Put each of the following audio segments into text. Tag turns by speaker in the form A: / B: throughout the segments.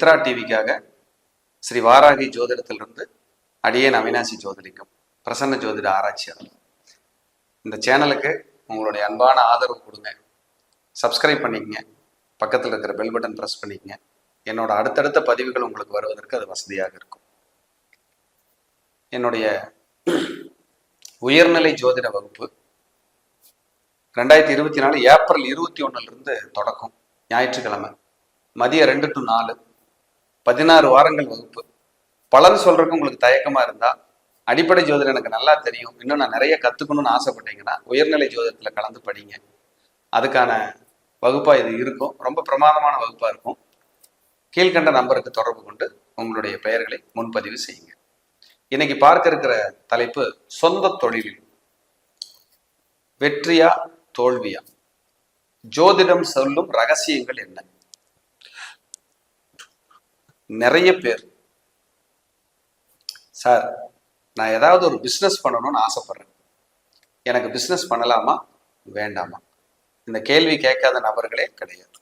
A: சித்ரா டிவிக்காக ஸ்ரீ வாராகி ஜோதிடத்திலிருந்து அடியேன் அவினாசி ஜோதிலிங்கம், பிரசன்ன ஜோதிட ஆராய்ச்சியாளர். இந்த சேனலுக்கு உங்களுடைய அன்பான ஆதரவு கொடுங்க, சப்ஸ்கிரைப் பண்ணிக்கங்க, பக்கத்தில் இருக்கிற பெல் பட்டன் ப்ரெஸ் பண்ணிக்கங்க. என்னோட அடுத்தடுத்த பதிவுகள் உங்களுக்கு வருவதற்கு அது வசதியாக இருக்கும். என்னுடைய உயர்நிலை ஜோதிட வகுப்பு 2024 ஏப்ரல் 21 தொடக்கம். ஞாயிற்றுக்கிழமை மதியம் 2 to 4, 16 வாரங்கள் வகுப்பு. பலன் சொல்றதுக்கு உங்களுக்கு தயக்கமா இருந்தா, அடிப்படை ஜோதிடம் எனக்கு நல்லா தெரியும், இன்னும் நான் நிறைய கத்துக்கணும்னு ஆசைப்பட்டீங்கன்னா உயர்நிலை ஜோதிடத்துல கலந்து படிங்க. அதுக்கான வகுப்பா இது இருக்கும். ரொம்ப பிரமாதமான வகுப்பா இருக்கும். கீழ்கண்ட நம்பருக்கு தொடர்பு கொண்டு உங்களுடைய பெயர்களை முன்பதிவு செய்யுங்க. இன்னைக்கு பார்க்க இருக்கிற தலைப்பு, சொந்த தொழிலில் வெற்றியா தோல்வியா, ஜோதிடம் சொல்லும் ரகசியங்கள் என்ன. நிறைய பேர், சார் நான் ஏதாவது ஒரு பிஸ்னஸ் பண்ணணும்னு ஆசைப்படுறேன், எனக்கு பிஸ்னஸ் பண்ணலாமா வேண்டாமா, இந்த கேள்வி கேட்காத நபர்களே கிடையாது.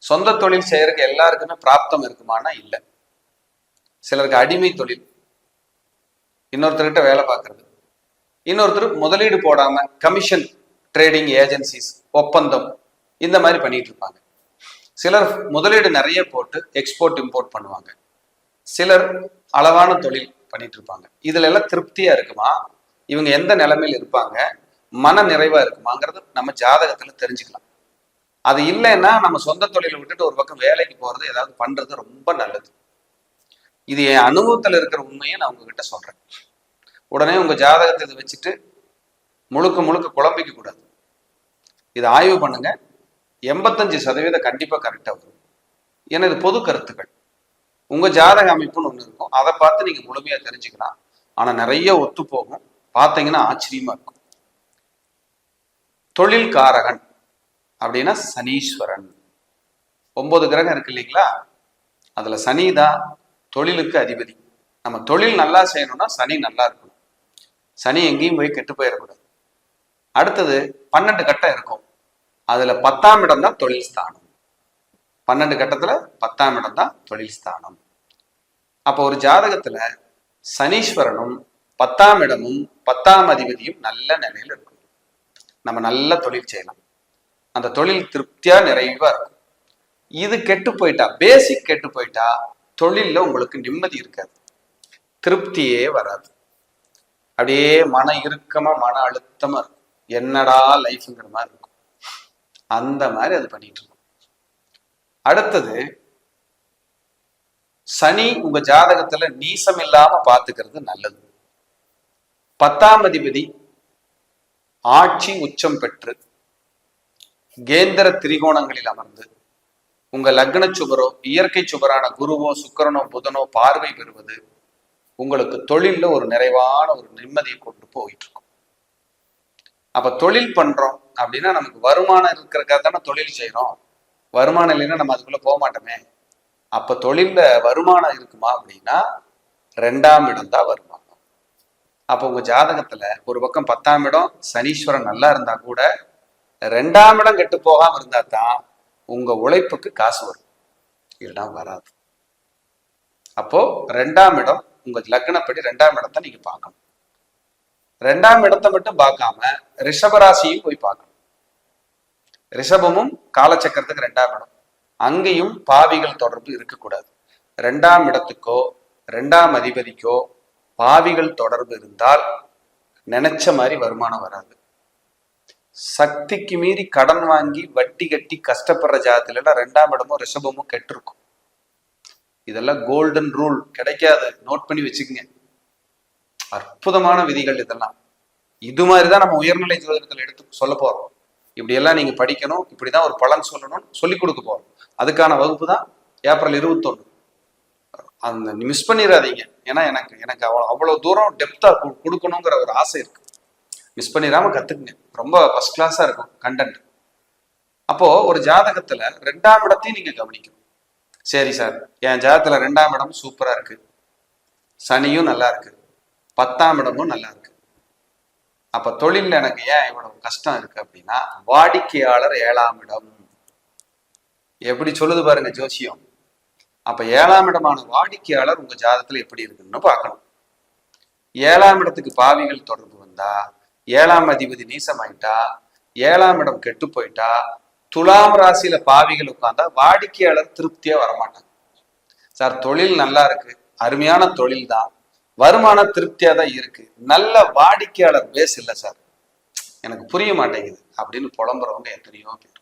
A: சொந்த தொழில் செய்யறதுக்கு எல்லாருக்குமே பிராப்தம் இருக்குமானா இல்லை. சிலருக்கு அடிமை தொழில், இன்னொருத்தர்கிட்ட வேலை பார்க்கறது, இன்னொருத்தர் முதலீடு போடாம கமிஷன் ட்ரேடிங் ஏஜென்சிஸ், ஒப்பந்தம், இந்த மாதிரி பண்ணிட்டு இருப்பாங்க. சிலர் முதலீடு நிறைய போட்டு எக்ஸ்போர்ட் இம்போர்ட் பண்ணுவாங்க. சிலர் அளவான தொழில் பண்ணிட்டு இருப்பாங்க. இதுல எல்லாம் திருப்தியா இருக்குமா, இவங்க எந்த நிலைமையில் இருப்பாங்க, மன நிறைவா இருக்குமாங்கிறது நம்ம ஜாதகத்துல தெரிஞ்சுக்கலாம். அது இல்லைன்னா நம்ம சொந்த தொழிலை விட்டுட்டு ஒரு பக்கம் வேலைக்கு போறது, ஏதாவது பண்றது ரொம்ப நல்லது. இது என் அனுபவத்துல இருக்கிற உண்மையை நான் உங்ககிட்ட சொல்றேன். உடனே உங்க ஜாதகத்தை இதை வச்சுட்டு முழுக்க முழுக்க குழம்பிக்க கூடாது. இதை ஆய்வு பண்ணுங்க. 85% கண்டிப்பா கரெக்டா வரும். ஏன்னா இது பொது கருத்துக்கள். உங்க ஜாதக அமைப்புன்னு ஒண்ணு இருக்கும், அதை பார்த்து நீங்க முழுமையா தெரிஞ்சுக்கலாம். ஆனா நிறைய ஒத்து போகும், பார்த்தீங்கன்னா ஆச்சரியமா இருக்கும். தொழில் காரகன் அப்படின்னா சனீஸ்வரன். 9 கிரகம் இருக்கு இல்லைங்களா, அதுல சனி தான் தொழிலுக்கு அதிபதி. நம்ம தொழில் நல்லா செய்யணும்னா சனி நல்லா இருக்கணும். சனி எங்கேயும் போய் கெட்டு போயிடக்கூடாது. அடுத்தது 12 கட்டம் இருக்கும், அதுல 10ஆம் இடம் தான் தொழில் ஸ்தானம். 12 கட்டத்துல 10ஆம் இடம் தான் தொழில் ஸ்தானம். அப்போ ஒரு ஜாதகத்துல சனீஸ்வரனும் 10ஆம் இடமும் 10ஆம் அதிபதியும் நல்ல நிலையில இருக்கும். நம்ம நல்ல தொழில் செய்யலாம், அந்த தொழில் திருப்தியா நிறைவா இருக்கும். இது கெட்டு போயிட்டா, பேசிக் கெட்டு போயிட்டா, தொழில்ல உங்களுக்கு நிம்மதி இருக்காது, திருப்தியே வராது. அப்படியே மன இறுக்கமா, மன அழுத்தமா இருக்கும். என்னடா லைஃப்ங்கிற மாதிரி இருக்கும். அந்த மாதிரி அது பண்ணிட்டு இருக்கும். அடுத்தது, சனி உங்க ஜாதகத்துல நீசம் இல்லாம பாத்துக்கிறது நல்லது. 10ஆம் அதிபதி ஆட்சி உச்சம் பெற்று கேந்திர திரிகோணங்களில் அமர்ந்து உங்க லக்ன சுபரோ இயற்கை சுபரான குருவோ சுக்கிரனோ புதனோ பார்வை பெறுவது உங்களுக்கு தொழில்ல ஒரு நிறைவான ஒரு நிம்மதியை கொண்டு போயிட்டு இருக்கும். அப்ப தொழில் பண்றோம் அப்படின்னா நமக்கு வருமானம் இருக்கிறக்காக தானே தொழில் செய்யறோம். வருமானம் இல்லைன்னா நம்ம அதுக்குள்ள போக மாட்டோமே. அப்ப தொழில்ல வருமானம் இருக்குமா அப்படின்னா 2ஆம் இடம் தான் வருமானம். அப்ப உங்க ஜாதகத்துல ஒரு பக்கம் 10ஆம் இடம் சனீஸ்வரன் நல்லா இருந்தா கூட 2ஆம் இடம் கெட்டு போகாம இருந்தா தான் உங்க உழைப்புக்கு காசு வரும், இல்லைன்னா வராது. அப்போ 2ஆம் இடம் உங்க லக்னப்படி 2ஆம் இடத்தை நீங்க பார்க்கணும். 2ஆம் இடத்தை மட்டும் பார்க்காம ரிஷபராசியும் போய் பார்க்கணும். ரிஷபமும் காலச்சக்கரத்துக்கு 2ஆம் இடம், அங்கேயும் பாவிகள் தொடர்பு இருக்கக்கூடாது. 2ஆம் இடத்துக்கோ 2ஆம் அதிபதிக்கோ பாவிகள் தொடர்பு இருந்தால் நினைச்ச மாதிரி வருமானம் வராது. சக்திக்கு மீறி கடன் வாங்கி வட்டி கட்டி கஷ்டப்படுற ஜாதத்துல 2ஆம் இடமும் ரிஷபமும் கெட்டிருக்கும். இதெல்லாம் கோல்டன் ரூல், கிடைக்காது, நோட் பண்ணி வச்சுக்கோங்க. அற்புதமான விதிகள் இதெல்லாம். இது மாதிரிதான் நம்ம உயர்நிலை ஜோதிடத்துல எடுத்து சொல்ல போறோம். இப்படியெல்லாம் நீங்க படிக்கணும், இப்படிதான் ஒரு பலன் சொல்லணும்னு சொல்லி கொடுக்க போறோம். அதுக்கான வகுப்பு தான் ஏப்ரல் 21. அந்த மிஸ் பண்ணிடாதீங்க. ஏன்னா எனக்கு அவ்வளவு தூரம் டெப்தா கொடுக்கணுங்கிற ஒரு ஆசை இருக்கு. மிஸ் பண்ணிடாம கத்துக்குங்க, ரொம்ப ஃபர்ஸ்ட் கிளாஸா இருக்கும் கண்டென்ட். அப்போ ஒரு ஜாதகத்துல 2ஆம் இடத்தையும் நீங்க கவனிக்கணும். சரி சார், என் ஜாதகத்துல 2ஆம் இடம் சூப்பரா இருக்கு, சனியும் நல்லா இருக்கு, 10ஆம் இடமும் நல்லா இருக்கு. அப்ப தொழில்ல எனக்கு ஏன் இவ்வளவு கஷ்டம் இருக்கு அப்படின்னா, வாடிக்கையாளர் 7ஆம் இடம். எப்படி சொல்லுது பாருங்க ஜோசியம். அப்ப 7ஆம் இடமான வாடிக்கையாளர் உங்க ஜாதகத்துல எப்படி இருக்குன்னு பார்க்கணும். 7ஆம் இடத்துக்கு பாவிகள் தொடர்பு வந்தா, 7ஆம் அதிபதி நீசமாயிட்டா, 7ஆம் இடம் கெட்டு போயிட்டா, துலாம் ராசியில பாவிகள் உட்கார்ந்தா வாடிக்கையாளர் திருப்தியா வரமாட்டாங்க. சார் தொழில் நல்லா இருக்கு, அருமையான தொழில் தான், வருமானம் திருப்தியா தான் இருக்கு, நல்ல வாடிக்கையாளர் பேஸ் இல்லை சார், எனக்கு புரிய மாட்டேங்குது அப்படின்னு புலம்புறவங்க எத்தனையோ பேர்.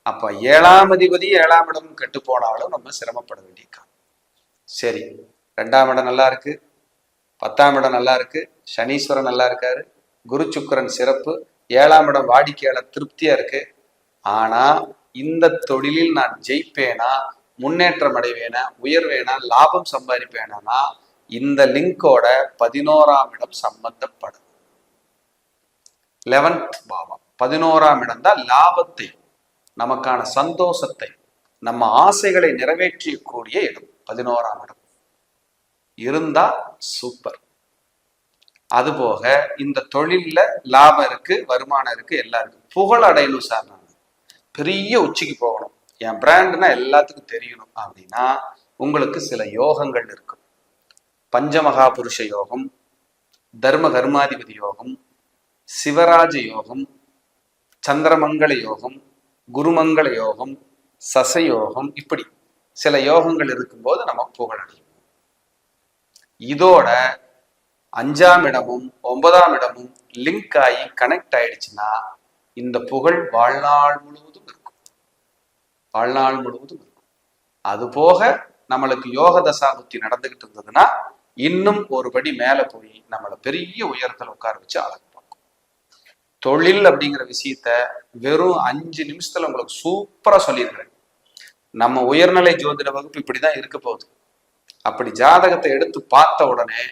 A: அப்ப 7ஆம் அதிபதி 7ஆம் இடம் கெட்டு போனாலும் நம்ம சிரமப்பட வேண்டிய காலம். சரி, 2ஆம் இடம் நல்லா இருக்கு, 10ஆம் இடம் நல்லா இருக்கு, சனீஸ்வரன் நல்லா இருக்காரு, குரு சுக்கிரன் சிறப்பு, 7ஆம் இடம் வாடிக்கையாளர் திருப்தியா இருக்கு. ஆனா இந்த தொழிலில் நான் ஜெயிப்பேனா, முன்னேற்றம் அடைவேனா, உயர்வேனா, லாபம் சம்பாதிப்பேனா, இந்த லிங்கோட 11ஆம் இடம் சம்பந்தப்படும். 11th பாவம் 11ஆம் இடம் தான் லாபத்தை, நமக்கான சந்தோஷத்தை, நம்ம ஆசைகளை நிறைவேற்றக்கூடிய இடம் 11ஆம் இடம் இருந்தா சூப்பர். அதுபோக இந்த தொழில்ல லாபம் இருக்கு, வருமானம் இருக்கு, எல்லாம் இருக்கு. புகழ் அடையணும் சார், நான் பெரிய உச்சிக்கு போகணும், என் பிராண்ட்னா எல்லாத்துக்கும் தெரியணும் அப்படின்னா உங்களுக்கு சில யோகங்கள் இருக்கும். பஞ்சமகா புருஷ யோகம், தர்ம கர்மாதிபதி யோகம், சிவராஜ யோகம், சந்திரமங்கள யோகம், குருமங்கள யோகம், சசயோகம், இப்படி சில யோகங்கள் இருக்கும்போது நம்ம புகழ் அடையும். இதோட 5ஆம் இடமும் 9ஆம் இடமும் லிங்க் ஆகி கனெக்ட் ஆயிடுச்சுன்னா இந்த புகழ் வாழ்நாள் முழுவதும் இருக்கும், வாழ்நாள் முழுவதும் இருக்கும். அது போக நம்மளுக்கு யோக தசாபுத்தி நடந்துகிட்டு இருந்ததுன்னா இன்னும் ஒரு படி மேல போய் நம்மளை பெரிய உயரத்துல உட்கார வச்சு அழகு பார்க்கும். தொழில் அப்படிங்கிற விஷயத்த வெறும் 5 நிமிஷத்துல உங்களுக்கு சூப்பரா சொல்லியிருக்கிறேன். நம்ம உயர்நிலை ஜோதிட வகுப்பு இப்படிதான் இருக்க போகுது. அப்படி ஜாதகத்தை எடுத்து பார்த்த உடனே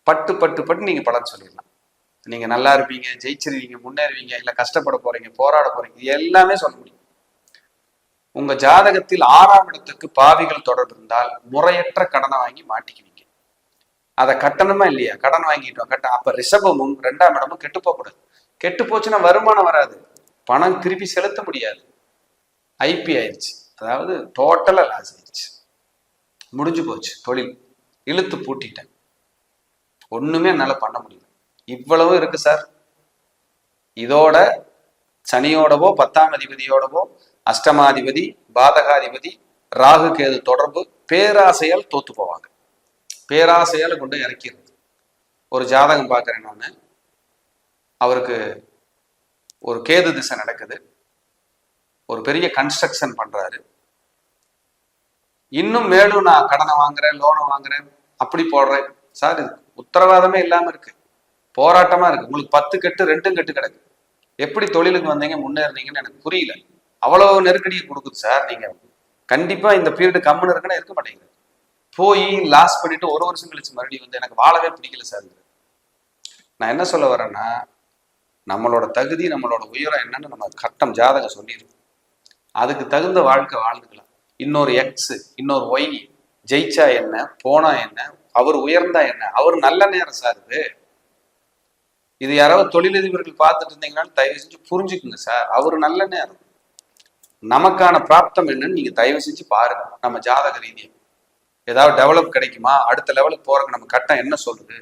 A: பட்டு பட்டு பட்டு நீங்க பலன் சொல்லிடலாம். நீங்க நல்லா இருப்பீங்க, ஜெயிச்சிருவீங்க, முன்னேறுவீங்க, இல்ல கஷ்டப்பட போறீங்க, போராட போறீங்க, எல்லாமே சொல்ல முடியும். உங்க ஜாதகத்தில் 6ஆம் இடத்துக்கு பாவிகள் தொடர்பு இருந்தால் முறையற்ற கடனை வாங்கி மாட்டிக்குவீங்க. அதை கட்டணுமா இல்லையா? கடன் வாங்கிட்டோம் அப்ப ரிஷபமும் 2ஆம் இடமும் கெட்டு போகக்கூடாது. கெட்டு போச்சுன்னா வருமானம் வராது, பணம் திருப்பி செலுத்த முடியாது, ஐபி ஆயிடுச்சு, அதாவது டோட்டலா லாஸ் ஆயிடுச்சு, முடிஞ்சு போச்சு, தொழில் இழுத்து பூட்டிட்டேன், ஒண்ணுமே என்னால பண்ண முடியல. இவ்வளவு இருக்கு சார். இதோட சனியோடவோ 10ஆம் அதிபதியோடவோ அஷ்டமாதிபதி, பாதகாதிபதி, ராகு கேது தொடர்பு பேராசையால் தோத்து போவாங்க. பேராசையால் கொண்டு இறக்கிறது. ஒரு ஜாதகம் பார்க்கிறேன் நான், அவருக்கு ஒரு கேது திசை நடக்குது, ஒரு பெரிய கன்ஸ்ட்ரக்ஷன் பண்றாரு, இன்னும் மேலும் நான் கடனை வாங்குறேன், லோனை வாங்குறேன், அப்படி போடுறேன் சார், உத்தரவாதமே இல்லாம இருக்கு, போராட்டமா இருக்கு. உங்களுக்கு 10 கெட்டு 2 கெட்டு கிடக்கு. எப்படி தொழிலுக்கு வந்தீங்க, முன்னேறினீங்கன்னு எனக்கு புரியல. அவ்வளவு நெருக்கடியை கொடுக்குது சார். நீங்க கண்டிப்பா இந்த பீரியட் கம்முன்னு இருக்குன்னா இருக்க மாட்டேங்குது. போய் லாஸ் பண்ணிட்டு 1 வருஷம் கழிச்சு மறுபடியும் வந்து எனக்கு வாழவே பிடிக்கல சார். நான் என்ன சொல்ல வரேன்னா, நம்மளோட தகுதி, நம்மளோட உயரம் என்னன்னு நம்ம கட்டம் ஜாதகம் சொல்லிடும். அதுக்கு தகுந்த வாழ்க்கை வாழ்ந்துக்கலாம். இன்னொரு எக்ஸ், இன்னொரு ஒய் ஜெயிச்சா என்ன, போனா என்ன, அவர் உயர்ந்தா என்ன, அவர் நல்ல நேரம் சார் இது. இது யாராவது தொழிலதிபர்கள் பார்த்துட்டு இருந்தீங்கன்னாலும் தயவு செஞ்சு புரிஞ்சுக்குங்க சார், அவர் நல்ல நேரம். நமக்கான பிராப்தம் என்னன்னு நீங்க தயவு செஞ்சு பாருங்க. நம்ம ஜாதக ரீதியாக ஏதாவது டெவலப் கிடைக்குமா, அடுத்த லெவலுக்கு போறதுக்கு நம்ம கட்டம் என்ன சொல்லுது.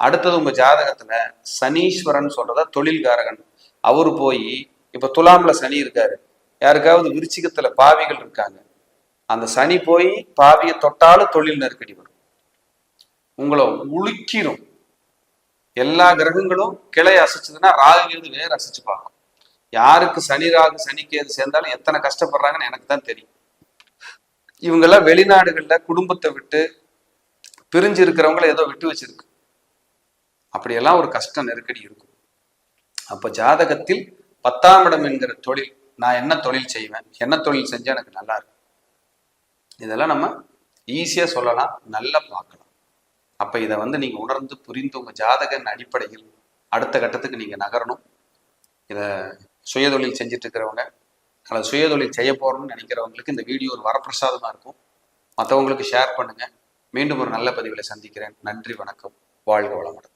A: அடுத்தது உங்க ஜாதகத்துல சனீஸ்வரன் சொல்றதா தொழில்காரகன், அவரு போய் இப்ப துலாம்ல சனி இருக்காரு, யாருக்காவது விருச்சிகத்துல பாவிகள் இருக்காங்க, அந்த சனி போய் பாவியை தொட்டாலும் தொழில் நெருக்கடி வரும், உங்களை உலுக்கிரும். எல்லா கிரகங்களும் கிளை அசைச்சதுன்னா ராகுங்கிறது வேற அசைச்சு பார்க்கும். யாருக்கு சனி ராகு சனிக்கேது சேர்ந்தாலும் எத்தனை கஷ்டப்படுறாங்கன்னு எனக்கு தான் தெரியும். இவங்கெல்லாம் வெளிநாடுகள்ல குடும்பத்தை விட்டு பிரிஞ்சு இருக்கிறவங்கள ஏதோ விட்டு வச்சிருக்கு. அப்படியெல்லாம் ஒரு கஷ்ட நெருக்கடி இருக்கும். அப்ப ஜாதகத்தில் 10ஆம் இடம் என்கிற தொழில், நான் என்ன தொழில் செய்வேன், என்ன தொழில் செஞ்சா எனக்கு நல்லா இருக்கும், இதெல்லாம் நம்ம ஈஸியா சொல்லலாம், நல்லா பார்க்கலாம். அப்ப இதை நீங்க உணர்ந்து புரிந்து உங்க ஜாதகன் அடிப்படையில் அடுத்த கட்டத்துக்கு நீங்க நகரணும். இதை சுயதொழில் செஞ்சுட்டு இருக்கிறவங்க அல்லது சுயதொழில் செய்ய போறோம்னு நினைக்கிறவங்களுக்கு இந்த வீடியோ ஒரு வரப்பிரசாதமா இருக்கும். மற்றவங்களுக்கு ஷேர் பண்ணுங்க. மீண்டும் ஒரு நல்ல பதிவில் சந்திக்கிறேன். நன்றி, வணக்கம், வாழ்க வளமுடன்.